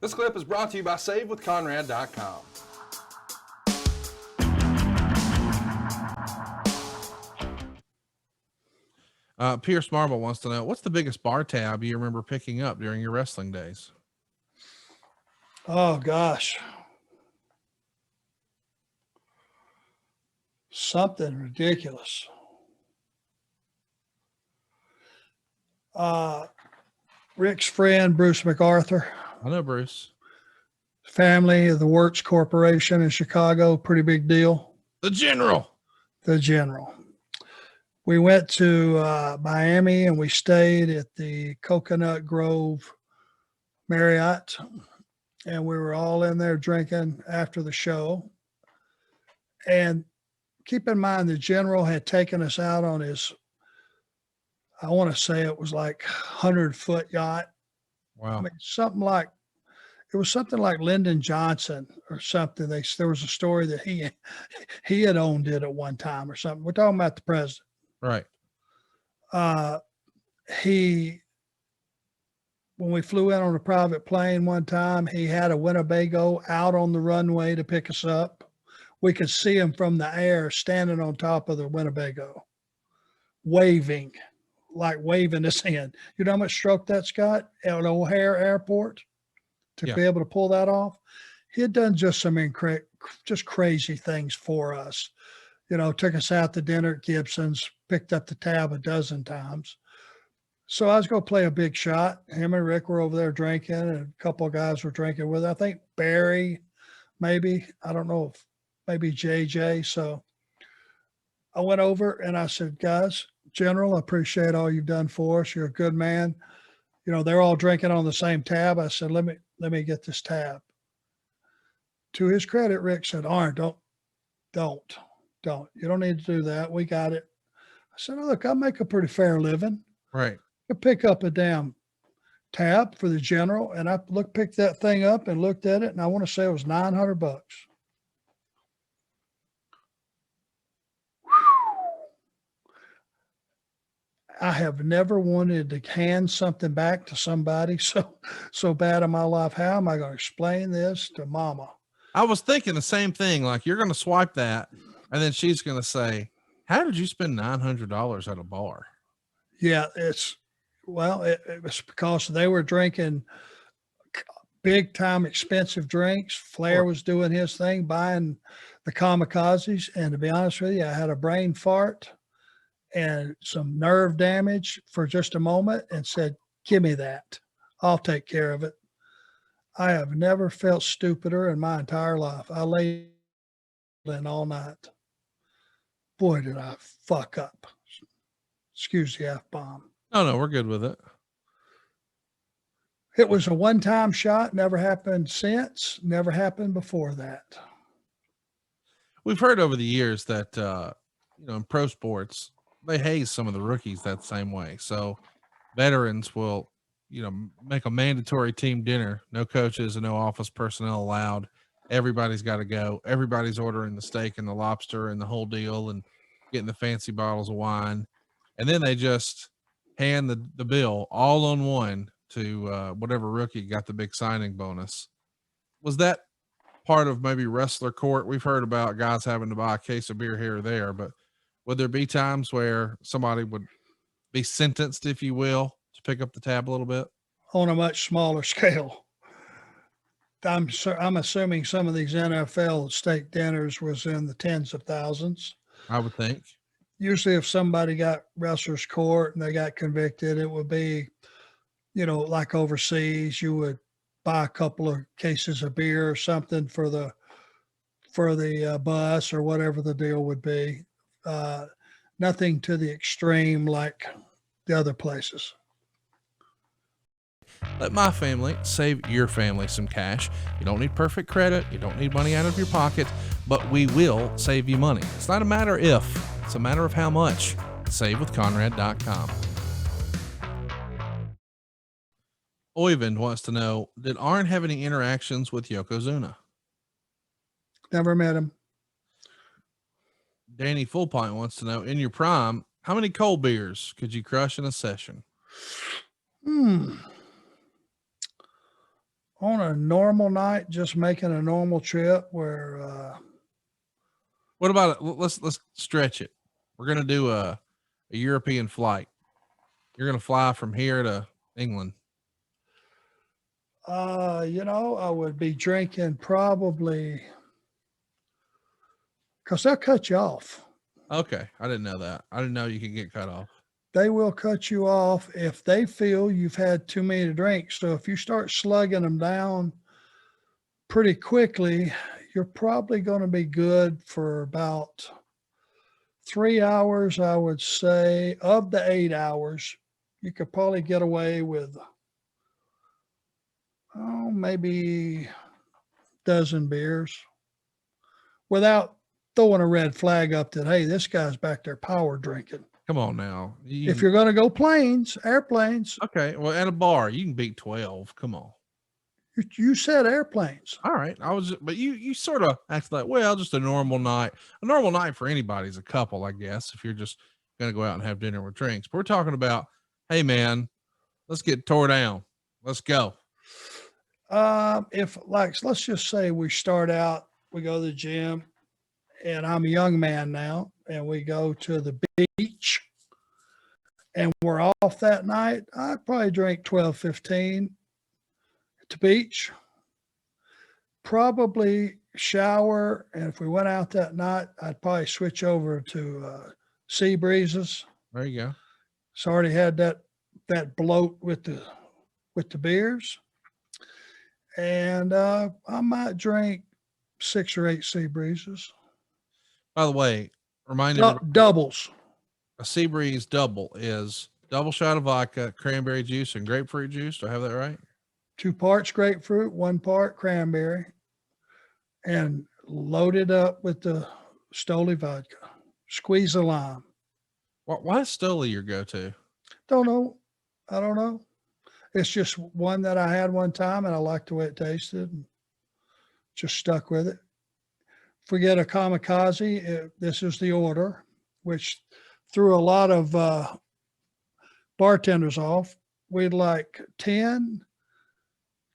This clip is brought to you by SaveWithConrad.com. Pierce Marble wants to know, what's the biggest bar tab you remember picking up during your wrestling days? Oh, gosh. Something ridiculous. Rick's friend, Bruce MacArthur. I know Bruce. Family of the Works Corporation in Chicago. Pretty big deal. The General. The General. We went to Miami and we stayed at the Coconut Grove Marriott, and we were all in there drinking after the show. And keep in mind, the General had taken us out on his, I want to say it was like 100-foot yacht. Wow. I mean, it was something like Lyndon Johnson or something. There was a story that he had owned it at one time or something. We're talking about the president. Right. When we flew in on a private plane one time, he had a Winnebago out on the runway to pick us up. We could see him from the air standing on top of the Winnebago, waving us in. You know how much stroke that's got at O'Hare Airport to be able to pull that off? He had done just some just crazy things for us. You know, took us out to dinner at Gibson's, picked up the tab a dozen times. So I was going to play a big shot. Him and Rick were over there drinking, and a couple of guys were drinking with, I think Barry, maybe. I don't know if maybe JJ. So I went over and I said, guys, General, I appreciate all you've done for us. You're a good man. You know, they're all drinking on the same tab. I said, let me get this tab. To his credit, Rick said, Arn, don't. You don't need to do that. We got it. I said, oh, look, I make a pretty fair living. Right. I pick up a damn tab for the General, and I picked that thing up and looked at it, and I want to say it was $900. I have never wanted to hand something back to somebody so bad in my life. How am I going to explain this to Mama? I was thinking the same thing. Like, you're going to swipe that, and then she's going to say, how did you spend $900 at a bar? Yeah, it was because they were drinking big time expensive drinks. Flair was doing his thing, buying the kamikazes. And to be honest with you, I had a brain fart and some nerve damage for just a moment and said, give me that. I'll take care of it. I have never felt stupider in my entire life. I lay in all night. Boy, did I fuck up. Excuse the F-bomb. No, we're good with it. It was a one-time shot. Never happened since. Never happened before that. We've heard over the years that, in pro sports, they haze some of the rookies that same way. So veterans will, make a mandatory team dinner, no coaches and no office personnel allowed. Everybody's got to go. Everybody's ordering the steak and the lobster and the whole deal and getting the fancy bottles of wine. And then they just hand the bill all on one to whatever rookie got the big signing bonus. Was that part of maybe wrestler court? We've heard about guys having to buy a case of beer here or there, but would there be times where somebody would be sentenced, if you will, to pick up the tab a little bit? On a much smaller scale. I'm assuming some of these NFL steak dinners was in the tens of thousands. I would think. Usually if somebody got wrestler's court and they got convicted, it would be, like overseas, you would buy a couple of cases of beer or something for the bus or whatever the deal would be. Nothing to the extreme like the other places. Let my family save your family some cash. You don't need perfect credit. You don't need money out of your pocket, but we will save you money. It's not a matter if, it's a matter of how much. SaveWithConrad.com. Oyvind wants to know, did Arn have any interactions with Yokozuna? Never met him. Danny Fullpint wants to know, in your prime, how many cold beers could you crush in a session? On a normal night, just making a normal trip where, What about it? Let's stretch it. We're gonna do a European flight. You're gonna fly from here to England. I would be drinking probably because they'll cut you off. Okay, I didn't know that. I didn't know you could get cut off. They will cut you off if they feel you've had too many to drink. So if you start slugging them down pretty quickly, you're probably going to be good for about 3 hours, I would say. Of the 8 hours, you could probably get away with, maybe a dozen beers without throwing a red flag up that, hey, this guy's back there power drinking. Come on now. If you're going to go airplanes. Okay. Well, at a bar, you can beat 12. Come on. You said airplanes. All right. But you sort of act like, well, just a normal night. A normal night for anybody is a couple, I guess, if you're just going to go out and have dinner with drinks. But we're talking about, hey, man, let's get tore down. Let's go. Let's just say we start out, we go to the gym, and I'm a young man now, and we go to the beach, and we're off that night, I'd probably drink 12, 15 at the beach, probably shower, and if we went out that night, I'd probably switch over to sea breezes. There you go. So I already had that bloat with the beers, and I might drink 6 or 8 sea breezes. By the way, Doubles. A sea breeze double is double shot of vodka, cranberry juice, and grapefruit juice. Do I have that right? 2 parts grapefruit, 1 part cranberry, and load it up with the Stoli vodka. Squeeze a lime. Why is Stoli your go-to? Don't know. I don't know. It's just one that I had one time, and I liked the way it tasted, and just stuck with it. If we get a kamikaze, this is the order, which threw a lot of bartenders off. We'd like 10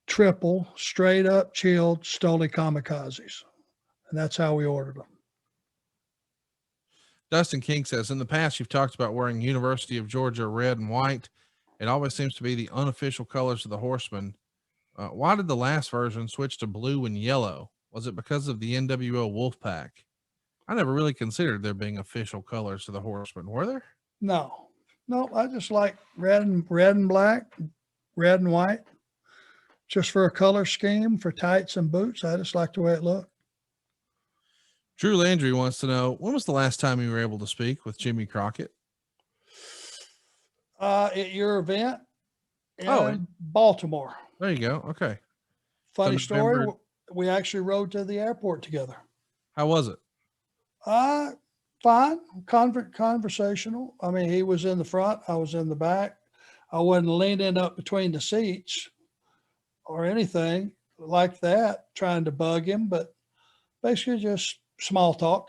triple straight up chilled Stoli kamikazes. And that's how we ordered them. Dustin King says, in the past, you've talked about wearing University of Georgia red and white. It always seems to be the unofficial colors of the Horsemen. Why did the last version switch to blue and yellow? Was it because of the NWO Wolfpack? I never really considered there being official colors to the Horsemen. Were there? No, I just like red and black, red and white. Just for a color scheme for tights and boots. I just like the way it looked. Drew Landry wants to know, when was the last time you were able to speak with Jimmy Crockett? At your event in Baltimore. There you go. Okay. Funny story. We actually rode to the airport together. How was it? Fine. Conversational. I mean, he was in the front. I was in the back. I wasn't leaning up between the seats or anything like that, trying to bug him, but basically just small talk.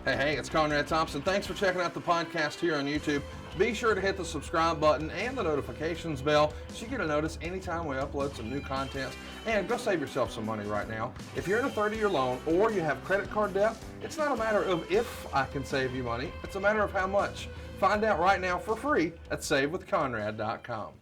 Hey, it's Conrad Thompson. Thanks for checking out the podcast here on YouTube. Be sure to hit the subscribe button and the notifications bell so you get a notice anytime we upload some new content. And go save yourself some money right now. If you're in a 30-year loan or you have credit card debt, it's not a matter of if I can save you money. It's a matter of how much. Find out right now for free at SaveWithConrad.com.